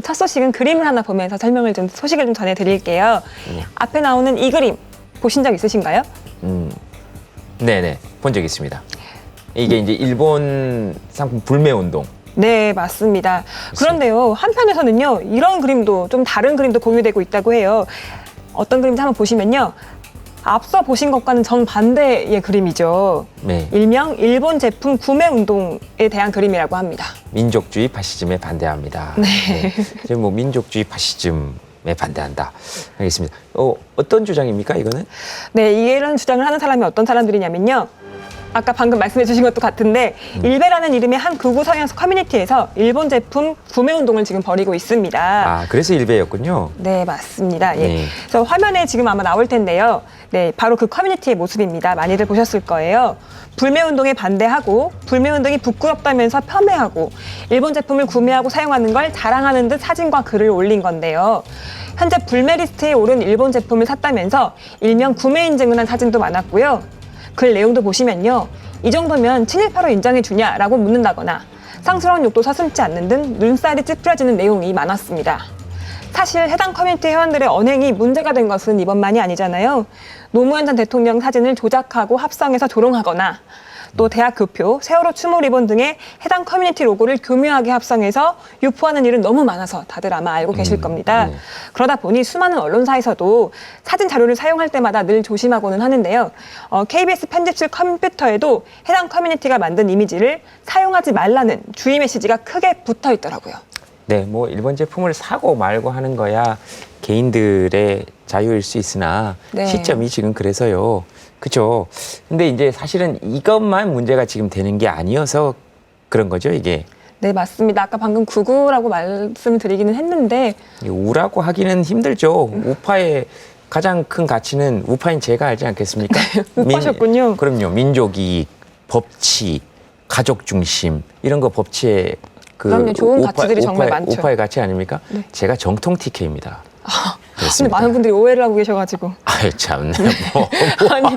첫 소식은 그림을 하나 보면서 소식을 좀 전해드릴게요. 앞에 나오는 이 그림 보신 적 있으신가요? 네네, 본 적 있습니다. 이게 이제 일본 상품 불매운동. 네, 맞습니다. 그런데요, 한편에서는요, 이런 그림도 좀 다른 그림도 공유되고 있다고 해요. 어떤 그림인지 한번 보시면요. 앞서 보신 것과는 정반대의 그림이죠. 네. 일명 일본 제품 구매 운동에 대한 그림이라고 합니다. 민족주의 파시즘에 반대합니다. 네. 지금 뭐 민족주의 파시즘에 반대한다. 알겠습니다. 어떤 주장입니까, 이거는? 네, 이런 주장을 하는 사람이 어떤 사람들이냐면요. 아까 방금 말씀해 주신 것도 같은데 일베라는 이름의 한 극우 성향 커뮤니티에서 일본 제품 구매 운동을 지금 벌이고 있습니다. 아, 그래서 일베였군요. 네, 맞습니다. 예. 네. 그래서 화면에 지금 아마 나올 텐데요. 네, 바로 그 커뮤니티의 모습입니다. 많이들 보셨을 거예요. 불매운동에 반대하고 불매운동이 부끄럽다면서 폄훼하고 일본 제품을 구매하고 사용하는 걸 자랑하는 듯 사진과 글을 올린 건데요. 현재 불매 리스트에 오른 일본 제품을 샀다면서 일명 구매 인증을 한 사진도 많았고요. 글 내용도 보시면요. 이 정도면 친일파로 인정해 주냐라고 묻는다거나 상스러운 욕도 서슴지 않는 등 눈살이 찌푸려지는 내용이 많았습니다. 사실 해당 커뮤니티 회원들의 언행이 문제가 된 것은 이번만이 아니잖아요. 노무현 전 대통령 사진을 조작하고 합성해서 조롱하거나 또 대학 교표, 세월호 추모 리본 등의 해당 커뮤니티 로고를 교묘하게 합성해서 유포하는 일은 너무 많아서 다들 아마 알고 계실 겁니다. 그러다 보니 수많은 언론사에서도 사진 자료를 사용할 때마다 늘 조심하고는 하는데요. KBS 편집실 컴퓨터에도 해당 커뮤니티가 만든 이미지를 사용하지 말라는 주의 메시지가 크게 붙어 있더라고요. 네, 뭐 일본 제품을 사고 말고 하는 거야 개인들의 자유일 수 있으나 네. 시점이 지금 그래서요. 그렇죠. 근데 이제 사실은 이것만 문제가 지금 되는 게 아니어서 그런 거죠, 이게. 네, 맞습니다. 아까 방금 극우라고 말씀드리기는 했는데 우라고 하기는 힘들죠. 우파의 가장 큰 가치는 우파인 제가 알지 않겠습니까? 우파셨군요. 그럼요. 민족 이익, 법치, 가족 중심 이런 거 법치의 그럼요. 좋은 가치들이 정말 많죠. 우파의 가치 아닙니까? 네. 제가 정통 TK입니다. 근데 많은 분들이 오해를 하고 계셔가지고. 아유 참네. 뭐. 아니,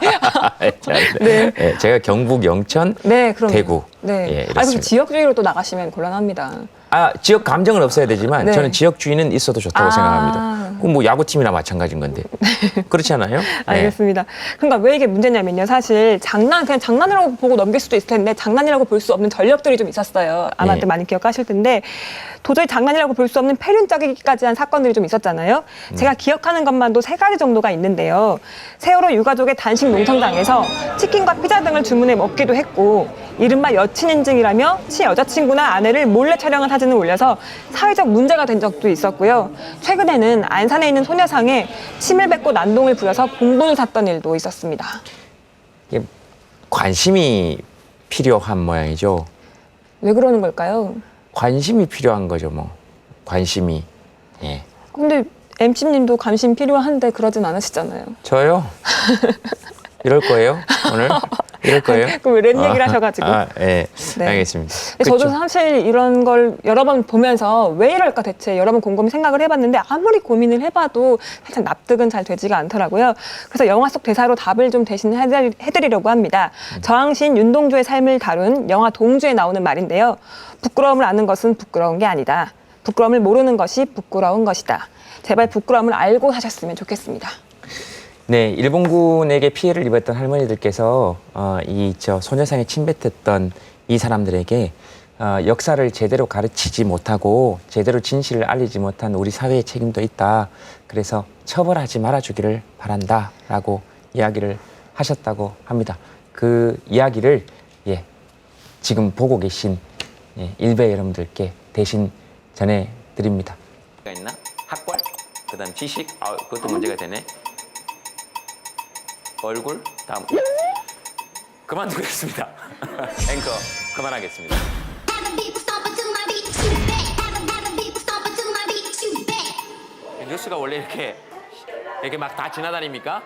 네. 네, 제가 경북 영천, 네, 그럼 대구. 네. 예, 그럼 이렇습니다. 지역주의로 또 나가시면 곤란합니다. 지역 감정은 없어야 되지만 네. 저는 지역주의는 있어도 좋다고 생각합니다. 그럼 뭐 야구팀이나 마찬가지인 건데. 그렇지 않아요? 네. 알겠습니다. 그러니까 왜 이게 문제냐면요. 사실 그냥 장난이라고 보고 넘길 수도 있을 텐데 장난이라고 볼 수 없는 전력들이 좀 있었어요. 아마 네. 많이 기억하실 텐데 도저히 장난이라고 볼 수 없는 폐륜적이기까지 한 사건들이 좀 있었잖아요. 제가 기억하는 것만도 3가지 정도가 있는데요. 세월호 유가족의 단식 농성장에서 치킨과 피자 등을 주문해 먹기도 했고 이른바 여친 인증이라며 여자친구나 아내를 몰래 촬영한 사진을 올려서 사회적 문제가 된 적도 있었고요. 최근에는 안산에 있는 소녀상에 침을 뱉고 난동을 부려서 봉분을 샀던 일도 있었습니다. 이게 관심이 필요한 모양이죠. 왜 그러는 걸까요? 관심이 필요한 거죠, 뭐. 관심이. 예. 근데 MC님도 관심 필요한데 그러진 않으시잖아요. 저요? 이럴 거예요? 오늘? 이럴 거예요? 그럼 왜 이런 얘기를 하셔가지고. 예. 네. 알겠습니다. 저도 그렇죠. 사실 이런 걸 여러 번 보면서 왜 이럴까 대체 여러 번 곰곰이 생각을 해봤는데 아무리 고민을 해봐도 살짝 납득은 잘 되지가 않더라고요. 그래서 영화 속 대사로 답을 좀 대신 해드리려고 합니다. 저항시인 윤동주의 삶을 다룬 영화 동주에 나오는 말인데요. 부끄러움을 아는 것은 부끄러운 게 아니다. 부끄러움을 모르는 것이 부끄러운 것이다. 제발 부끄러움을 알고 사셨으면 좋겠습니다. 네, 일본군에게 피해를 입었던 할머니들께서 소녀상에 침뱉었던 이 사람들에게 역사를 제대로 가르치지 못하고 제대로 진실을 알리지 못한 우리 사회의 책임도 있다. 그래서 처벌하지 말아주기를 바란다라고 이야기를 하셨다고 합니다. 그 이야기를 지금 보고 계신 일베 여러분들께 대신 전해드립니다. 있나? 학벌, 그다음 지식, 그것도 문제가 되네. 얼굴, 다음 그만두겠습니다. 앵커 그만하겠습니다. 뉴스가 원래 이렇게 막 다 지나다닙니까?